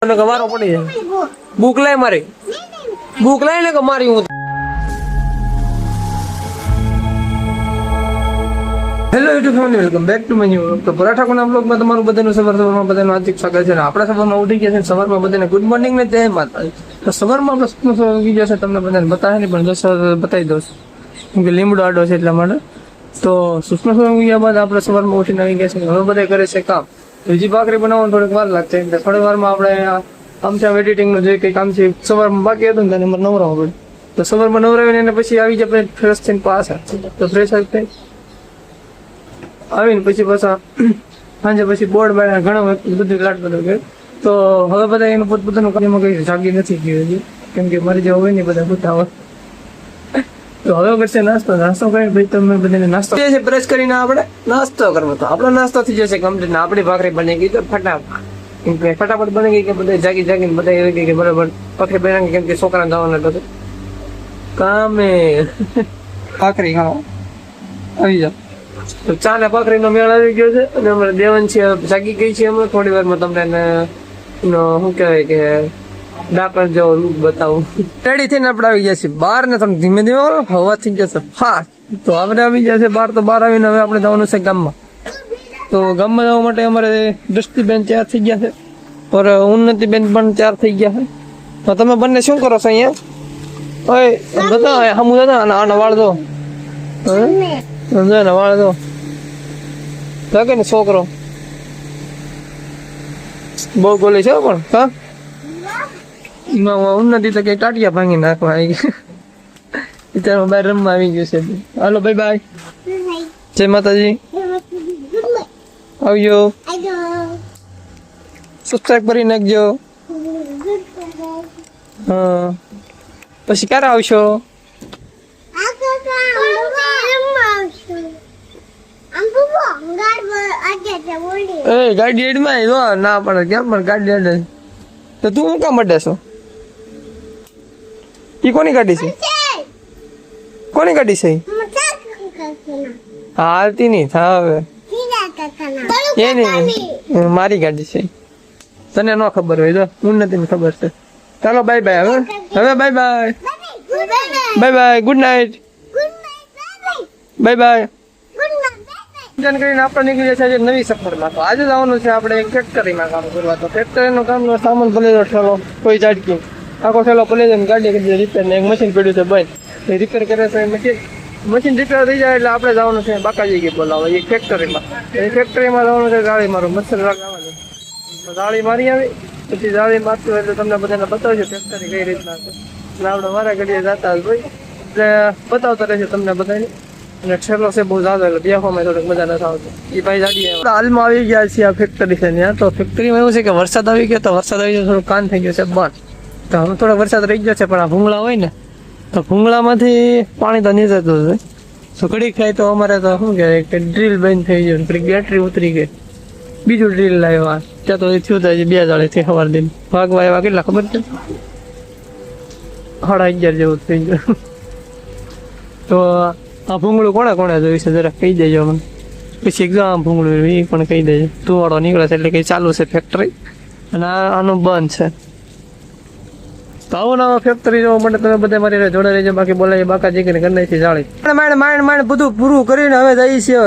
અને વારો પડી જાય. બુક લાય મારી, બુક લાય ને કે મારી હું. Hello YouTube family, welcome back to my new vlog. તો પરાઠા કોના વ્લોગમાં તમારું બધાનું સવારમાં બધાનું હાર્દિક સ્વાગત છે. આપણા સવારમાં ઉઠી ગયા છે, સવારમાં બધાને ગુડ મોર્નિંગ ને જય માતાજી. તો સવારમાં આપણે સપનું ઉગી ગયા છે, તમને બધાને બતાવે નહીં પણ દસ બતાવી દઉં કેમ કે લીમડો આડો છે એટલા માટે. તો સુષ્મા સ્વરૂપ ગયા બાદ આપણે સવારમાં ઉઠીને આવી ગયા છે. હવે બધા કરે છે કામ. બીજી ભાખરી બનાવવાનું થોડીક વાર લાગશે, એટલે થોડી વારમાં આપણે કામ છે એડિટિંગનું જે કંઈ કામ છે સવારમાં બાકી હતું ને તેને અમારે નવરાવવું પડે. તો સવારમાં નવરાવીને એને પછી આવી જાય આપણે ફ્રેશ થઈને પાછા. તો ફ્રેશ થઈ આવીને પછી પાછા સાંજે પછી બોર્ડ બાર ઘણો બધું લાટ બધું ગયું. તો હવે બધા એનું પોતપોતાનું કાર્યમાં કઈ જાગી નથી ગયું હજી, કેમ કે મારી જેવા હોય ને બધા બધા હોય. તો હવે કરશે નાસ્તો. નાસ્તો કરીને ભાઈ તમે બધાને નાસ્તો છે બ્રશ કરીને આપણે નાસ્તો કરવો. તો આપણો નાસ્તો થઈ જશે કમ્પ્લીટ. આપણી ભાખરી બની ગઈ તો ફટાફટ બની ગઈ કે બધા જાગીને બધા એવી ગઈ કે બરાબર ભાખરી બની ગઈ, કેમ કે છોકરાને જવાના હતું કામે. ભાખરી ખાવા આવી જાવ. તો ચા ને ભાખરી નો મેળ આવી ગયો છે અને અમારે દેવન છે જાગી ગઈ છે. અમે થોડી વારમાં તમને શું કહેવાય કે ડાકર જેવો લુક બતાવું. રેડી થઈને આપણે આવી ગયા છીએ બહાર ને તમે ધીમે ધીમે હવા થઈ જશે ફાસ્ટ. તો આપણે આવી ગયા છે બહાર. તો બહાર આવીને હવે આપણે જવાનું છે ગામમાં. તો ગામમાં જવા માટે અમારે દ્રષ્ટિબેન તૈયાર થઈ ગયા છે પર ઉન્નતિબેન પણ તૈયાર થઈ ગયા છે. તો તમે બંને શું કરો છો અહીંયા? ઓય બધા હમું દાદા આનો વાળ દો, ને વાળ દો લાગે ને છોકરો બહુ ગોલી છે પણ. હા ઉન્નતિ તો કઈ ટાટિયા ભાંગી નાખવા આવી ગઈ. અત્યારમાં બહાર રમવા આવી ગયું છે. હાલો બાય બાય, જય માતાજી, આવજો, સબસ્ક્રાઈબ કરી નાખજો. હા પછી ક્યારે આવશો? એ ગાડી એડમાં ના પડે કેમ પણ ગાડી એડ. તો તું શું કામ અડે છો? ઈ કોની ગાડી છે? કોની ગાડી છે? હાલતી નહીં હવે એની મારી ગાડી છે. તને ન ખબર હોય તો ઉન્નતિને ખબર છે. ચાલો બાય બાય. હવે bye bye, bye bye, good night, bye bye. કરીને આપણે નીકળી છે નવી સફરમાં. તો આજે જવાનું છે આપણે એક ફેક્ટરીમાં કામ કરવા. તો ફેક્ટરીનું કામનો સામાન ભલે ઠેલો કોઈ ઝાટકી આખો ઠેલો ભલે ગાડી કરી રિપેર ને એક મશીન પડ્યું છે ભાઈ એ રિપેર કરે છે. મશીન રિપેર થઈ જાય એટલે આપણે જવાનું છે બાકાજી કે બોલાવવા એ ફેક્ટરીમાં. એ ફેક્ટરીમાં જવાનું છે જાળી મારું મચ્છર આવવાનું. જાળી મારી આવી પછી જાળી મારતું એટલે તમને બધાને બતાવજો ફેક્ટરી કઈ રીતના છે. એટલે આપણે મારા ઘડીએ જતા ભાઈ એટલે બતાવતા રહેશે તમને બધાને. અને ઠેલો છે બહુ જાજો એટલે બેસવામાં થોડીક મજા નથી આવતી. એ ભાઈ જાડીએ હાલમાં આવી ગયા છીએ આ ફેક્ટરી છે ત્યાં. તો ફેક્ટરીમાં એવું છે કે વરસાદ આવી ગયો. તો વરસાદ આવી ગયો થોડું કાન થઈ ગયું છે બંધ. તો હવે થોડો વરસાદ રહી ગયો છે પણ આ ભૂંગળા હોય ને તો ભૂંગળામાંથી પાણી તો નહીં જતું હોય. તો ઘડીક થાય તો અમારે તો શું કહેવાય કે ડ્રીલ બંધ થઈ ગયું, ઘડીક બેટરી ઉતરી ગઈ, બીજું ડ્રીલ લાવ્યા. ત્યાં તો એ થયું થાય 2 દાડેથી સવાર દિન ભાગવા એવા કેટલા ખબર છે 11:30 જેવું થઈ ગયું. તો આ ભૂંગળું કોણે જોયું છે જરા કહી દેજો મને. પછી એક્ઝામ ભૂંગળું એ પણ કહી દેજો. ધુવાડો નીકળે છે એટલે કંઈ ચાલુ છે ફેક્ટરી અને આનું બંધ છે. તો આવું ના ફેક્ટરી જોવા માટે તમે બધા મારી જોડે રહેજો. બાકી બોલાય બાકાજી કરીને ઘર નથી જાળી માંડ બધું પૂરું કરીને હવે જઈએ છીએ.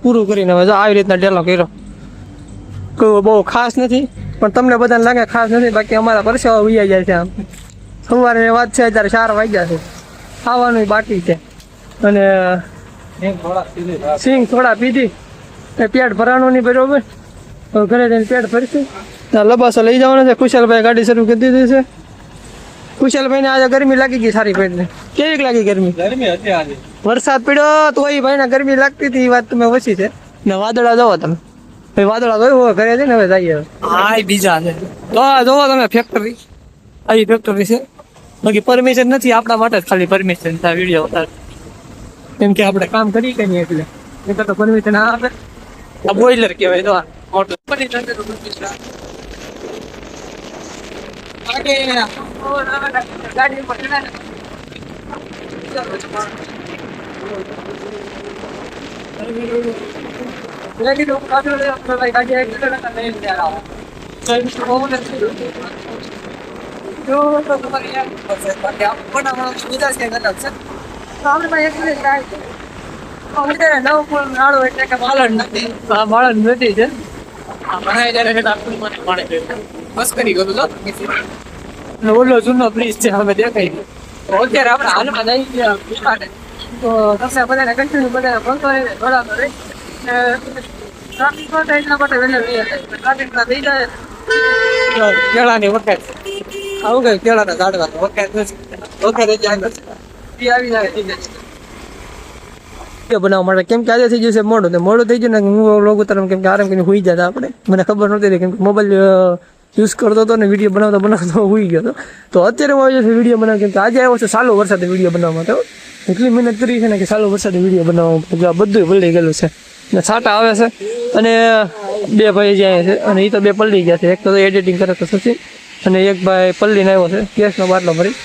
પૂરું કરીને હવે આવી રીતના ડેલો કર્યો. કોઈ બહુ ખાસ નથી પણ તમને બધાને લાગે ખાસ નથી. બાકી અમારા પરસેવા ઉઈ જાય છે. આમ સવારે વાત છે અત્યારે 4 વાગ્યા છે. ખાવાનું બાકી છે અને સિંગ થોડા પીધી. પેટ ભરાણું નહીં બરોબર. ઘરે જઈને પેટ ભરશું. લબાસો લઈ જવાનો છે. કુશાલભાઈ ગાડી શરૂ કરી દીધી છે. કુશાલભાઈ ને આજે ગરમી લાગી ગઈ સારી પેટને. કેવી લાગી ગરમી? વરસાદ પડ્યો તો એ ભાઈને ગરમી લાગતી હતી. એ વાત તમે ઓછી છે ને. વાદળા જોવો તમે, વાદળા જોયું ઘરે છે ને હવે જઈએ. હા બીજા છે તો જોવો તમે ફેક્ટરી. આવી ફેક્ટરી છે. બાકી પરમિશન નથી આપણા માટે જ ખાલી પરમિશન છે વિડીયો ઉતાર. કેમ કે આપણે કામ કરી કે નહીં એટલે એટલે તો પરમિશન આપે. આ બોઈલર કહેવાય તો મોટું ગાડી ઓલો જૂનો બ્રિજ છે હવે દેખાય અત્યારે આપણે હાલમાં જઈ ગયા તો તમે બધાને કન્ટિન્યુ બધાને બોલતો રહીને જોડાતો રહી ટ્રાફિક ન થાય એટલા માટે વહેલા લઈ જાય ટ્રાફિક ના થઈ જાય કેળાની વખત આવું કઈ કેળાના ઝાડવા વખત વખત આવી જાય બનાવવા માટે કેમ કે આજે થઈ જશે મોડું થઈ ગયું ને હું લોકો તરફ કેમ કે આરામ કરીને હુઈ જતા આપણે મને ખબર નહોતી કેમ કે મોબાઈલ યુઝ કરતો હતો ને વિડીયો બનાવતો હુઈ ગયો હતો તો અત્યારે હું આવી જશે વિડીયો બનાવ કેમ કે આજે આવ્યો છે સાલો વરસાદે વિડીયો બનાવવા માટે એટલી મહેનત કરી છે ને કે સાલો વરસાદે વિડીયો બનાવવા બધું પલળી ગયેલું છે ને છાંટા આવે છે અને બે ભાઈ જાય છે અને એ તો બે પલળી ગયા છે એક તો એડિટિંગ કરે તો સચિન અને એક ભાઈ પલ્લીને આવ્યો છે ગેસનો બાટલો ભરી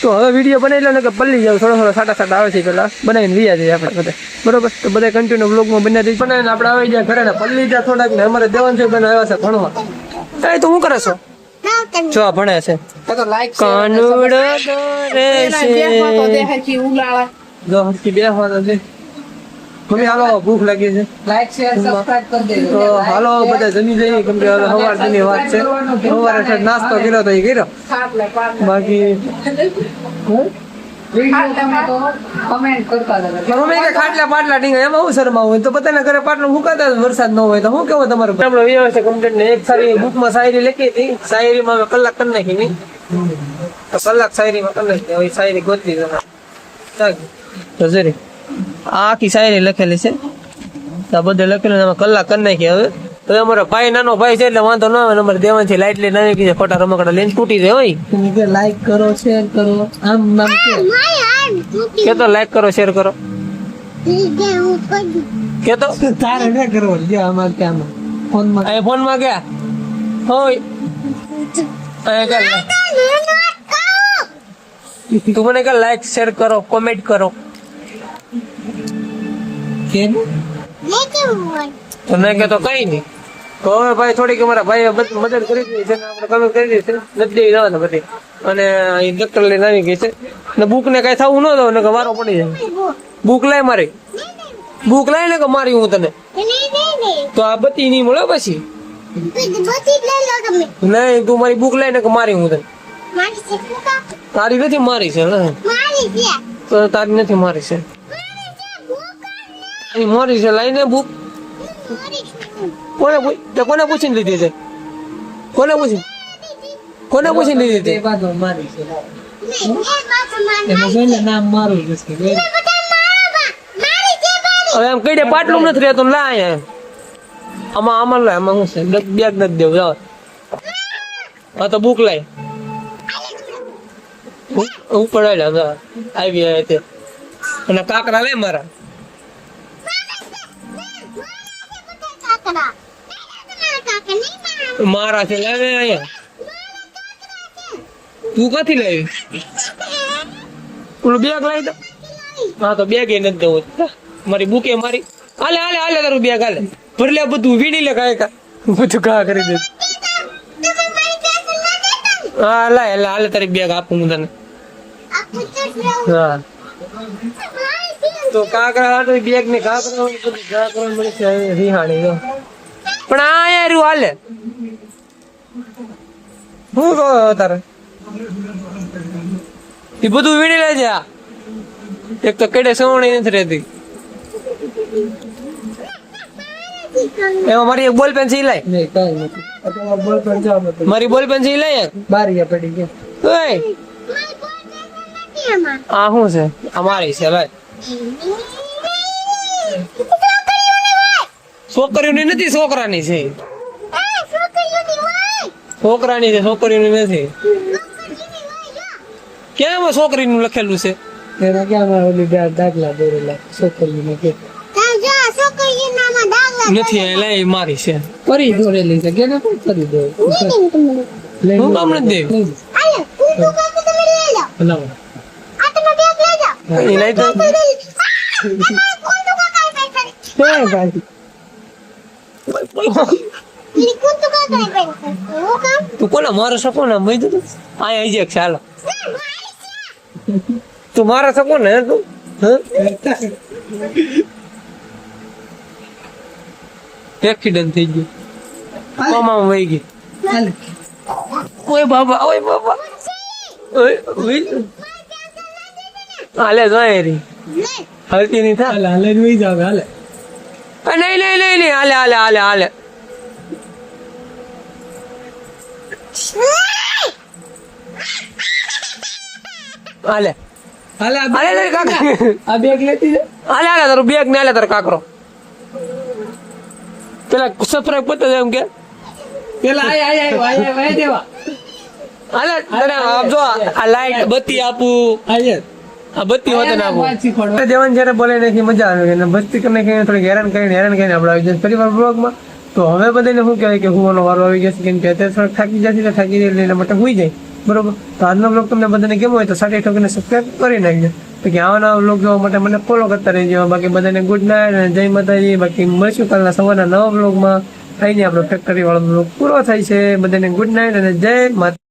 તો હવે વિડીયો બનાવી લો ને કે પલ્લી જાવ થોડો સાટા આવે છે પેલા બનાવીને વ્યા જઈએ આપણે બધા બરોબર તો બધા કન્ટિન્યુ બ્લોગમાં બનાવી બનાવીને આપણે આવી જાય ઘરે પલ્લી જાય થોડાક ને અમારે દેવાંશી બેન આવ્યા છે ભણવા એ તો શું કરે છો જો ભણે છે કાનુડો દોરે છે જો હરકી બેહવા છે મમ્મી હાલો ભૂખ લાગી છે લાઈક શેર સબસ્ક્રાઇબ કરી દેજો તો હાલો બધા જમી જઈએ કેમ કે સવાર ની વાત છે સવારે નાસ્તો કર્યો તો એ કર્યો બાકી ખાટલા પાટલા ડીંગા એમાં હું શરમા હોય તો બધાના ઘરે પાટલું મુકાતા વરસાદ ન હોય તો શું કેવો તમારો આપણો વ્યવસ્થા કમ્પ્લીટ ને એક સારી બુકમાં શાયરી લખી હતી શાયરીમાં અમે કલાક કરી નાખી નહીં તો કલાક શાયરીમાં કરી નાખી હવે શાયરી ગોતી તો જરી આખી શાયરી લખેલી છે તો બધે લખેલું એમાં કલાક કરી નાખી હવે તો અમારો ભાઈ નાનો ભાઈ છે એટલે વાંધો ન આવે અમારે દેવાથી લાઈટ લઈને આવી ગઈ છે ખોટા રમકડા લઈને તૂટી જાય હોય લાઈક કરો શેર કરો આમ નામ કે તો લાઈક કરો શેર કરો કે તો તારે ન કરવો જે અમાર કે આમાં ફોનમાં ગયા હોય તું મને કે લાઈક શેર કરો કોમેન્ટ કરો તો મેં કે તો કઈ નહીં તો હવે ભાઈ થોડીક અમારા ભાઈ મદદ કરી દીધી છે આપણે કમેન્ટ કરી દીધી છે નથી દેવી જવાના બધી અને એ ડોક્ટર લઈને આવી ગઈ છે ને બુક ને કઈ થવું ન દો ને કે વારો પડી જાય બુક લાય મારી બુક લાય ને કે મારી હું તને તો આ બત્તી નહીં મળે પછી નહીં તું મારી બુક લાય ને કે મારી હું તને તારી નથી મારી છે તો તારી નથી મારી છે મારી છે લાઈને બુક કોને પૂછીને લીધી છે કોને પૂછીને લીધી હતી હવે એમ કઈ પાટલું નથી રહેતું લાય આમાં લાય આમાં શું છે બેગ નથી દેવું જાવ હા તો બુક લાય ઉપર આવી અને કાકરા લે મારા મારા છે લાવે અહીંયા તું ક્યાંથી લાવી પેલું બેગ લાવી દો હા તો બેગ નથી દેવું મારી બુકે મારી હાલે હાલે હાલે તારું બેગ હાલે ભરી લે બધું વીણી લે કાંઈ બધું કા કરી દે હા લાય એટલે હાલે તારી બેગ આપું હું તને હા તો કાકરા હાટો બેગ ને કાકરા બધું જા કરવા મળે છે રીહાણી જો પણ આ યાર હાલે શું કહો તારે એ બધું વીણી લેજે આ એક તો કડે સવણી નથી રહેતી એમાં મારી એક બોલ પેન સી લાય મારી બોલ પેન સી લાય બારી પડી ગયા આ શું છે આ મારી છે લાય છોકરીઓની નથી છોકરાની છે છોકરાની છે છોકરીઓની નથી કેમ છોકરીનું લખેલું છે એના ક્યાં ઓલી દાખલા દોરેલા છોકરીને કે નથી એટલે મારી છે પરી દોરેલી છે કે પરી દોરે હું કામ નથી દેવી તું કોને મારો સકો ને મય તું આ આવી જાય ચાલો તું મારો સકો ને તું એક્સિડન્ટ થઈ ગયું કોમાં વહી ગઈ ઓય બાબા ઓય હાલે જોઈ રહી હલતી નહીં થા હાલે જોઈ જાવ હાલે નહીં હાલે હાલે આ બેગ લેતી છે હાલે તારું બેગ ને હાલે તારો કાકરો પેલા સફરાક પતા એમ કે પેલા આય દેવા હાલે તને આપજો આ લાઈટ બત્તી આપું આય આ બત્તી હોતે ના આપું શીખવાડવા દેવાન જયારે બોલે નાખી મજા આવે અને બસ્તી કરીને કઈ થોડી હેરાન કરીને આપણે આવી જશે પરિવાર બ્લોગમાં તો હવે બધાને શું કહેવાય કે હુવાનો વારો આવી જશે કેમ કે અત્યારે થોડુંક થાકી જશે તો થાકી જાય એટલે માટે હુઈ જાય બરોબર તો આજનો બ્લોગ તમને બધાને કેમ હોય તો 60 સબસ્ક્રાઈબ કરી નાખજો તો કે આવા નવા બ્લોગ જોવા માટે મને ફોલો કરતા રહેજો બાકી બધાને ગુડ નાઇટ અને જય માતાજી બાકી મળશું કાલના સવારના નવા બ્લોગમાં થઈને આપણો ફેક્ટરી વાળો બ્લોગ પૂરો થાય છે બધાને ગુડ નાઇટ અને જય માતા